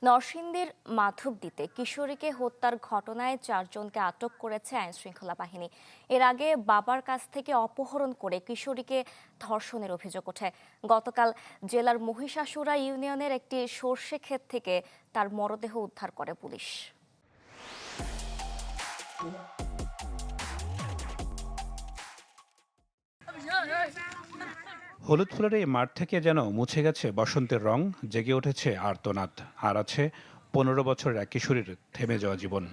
নরসিংদীর মাধবদীতে কিশোরীকে হত্যার ঘটনায় 4 জনকে আটক করেছে আইনশৃঙ্খলা বাহিনী। এর আগে বাবার কাছ থেকে অপহরণ করে কিশোরীকে ধর্ষণের অভিযোগ ওঠে। গতকাল জেলার মহিষাসুরা ইউনিয়নের একটি সরষে ক্ষেত থেকে তার মরদেহ উদ্ধার করে পুলিশ। হলুদ ফুলের এই মাঠ থেকে যেন মুছে গেছে বসন্তের রং, জেগে উঠেছে আর্তনাদ, আর আছে 15 বছরের এক কিশোরীর থেমে যাওয়া জীবন।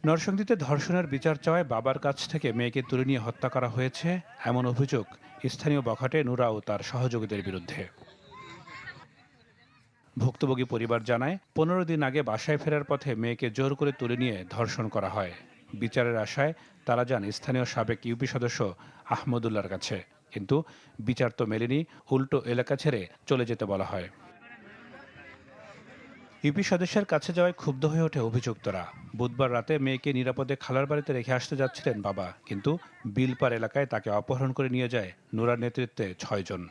নরসিংদীতে ধর্ষণের বিচার চাওয়ায় বাবার কাছ থেকে মেয়েকে তুলে নিয়ে হত্যা করা হয়েছে এমন অভিযোগ স্থানীয় বখাটে নুরা ও তার সহযোগীদের বিরুদ্ধে। ভুক্তভোগী পরিবার জানায় 15 দিন আগে বাসায় ফেরার পথে মেয়েকে জোর করে তুলে নিয়ে ধর্ষণ করা হয়। বিচারের আশায় তারা যান স্থানীয় সাবেক ইউপি সদস্য আহমদুল্লাহর কাছে, কিন্তু বিচার তো মেলেনি, উল্টো এলাকা ছেড়ে চলে যেতে বলা হয়। ইউপি সদস্যের কাছে যাওয়ায় ক্ষুব্ধ হয়ে ওঠে অভিযুক্তরা। বুধবার রাতে মেয়েকে নিরাপদে খালার বাড়িতে রেখে আসতে যাচ্ছিলেন বাবা, কিন্তু বিলপার এলাকায় তাকে অপহরণ করে নিয়ে যায় নুরার নেতৃত্বে 6 জন।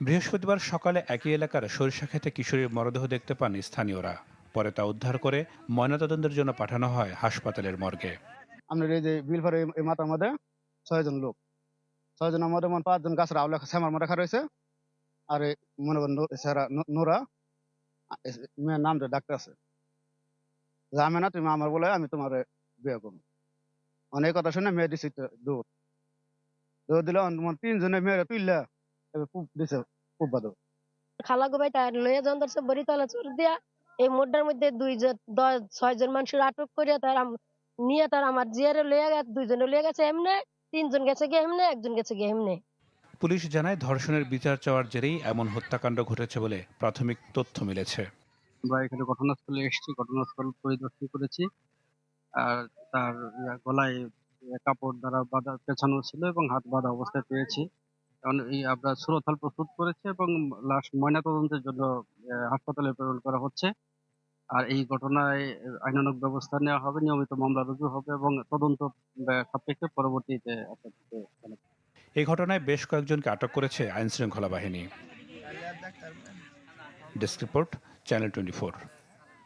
বৃহস্পতিবার সকালে একই এলাকার সরিষা ক্ষেতে কিশোরীর মরদেহ দেখতে পান স্থানীয়রা। পরে তা উদ্ধার করে ময়নাতদন্তের জন্য পাঠানো হয় হাসপাতালের মর্গে। আপনার এই যে বিলফারে এই মাথার মধ্যে 6 জন লোক, 6 জনের মধ্যে 5 জন গাছের আউলা শ্যামার মধ্যে খারাপ হয়েছে। আর এই মনে করেন নোরা মেয়ের নাম ডাক্তার আছে, জামে না তুমি আমার বলে আমি তোমার বিয়ে করবো। অনেক কথা শুনে মেয়ে দিছি দৌড় দৌড় দিলে 3 জনে মেয়েরা তুললা খুব দিছে, খুব বাদো। খালা গোবাই তার লয়ে যখন ধরছে বরিতলা চোর দিয়া এই মোড্ডার মধ্যে 6 জন মানুষের আটক করিয়া নিয়ে তার আমার জিয়ারে লইয়া গেছে, 2 জনে লইয়া গেছে এমনে, 3 জন গেছে গিয়ে এমনে, একজন গেছে গিয়ে এমনে। পুলিশ জানায় ধর্ষণের বিচার চাওয়ার জেরেই এমন হত্যাকাণ্ড ঘটেছে বলে প্রাথমিক তথ্য মিলেছে। আমরা এখানে ঘটনাস্থলে এসেছি, ঘটনাস্থল পরিদর্শন করেছি। আর তার গলায় কাপড় দ্বারা বাঁধা পেঁচানো ছিল এবং হাত বাঁধা অবস্থায় পেয়েছি। কারণ এই আমরা সুরতহাল প্রস্তুত করেছি এবং লাশ ময়নাতদন্তের জন্য হাসপাতালে প্রেরণ করা হচ্ছে। আর এই ঘটনায় আইনানুগ ব্যবস্থা নেওয়া হবে, নিয়মিত মামলা রুজু হবে এবং তদন্ত সাপেক্ষে পরবর্তীতে আপনাদেরকে জানাবো। এই ঘটনায় বেশ কয়েকজনকে আটক করেছে আইনশৃঙ্খলা বাহিনী। Desk report, channel 24।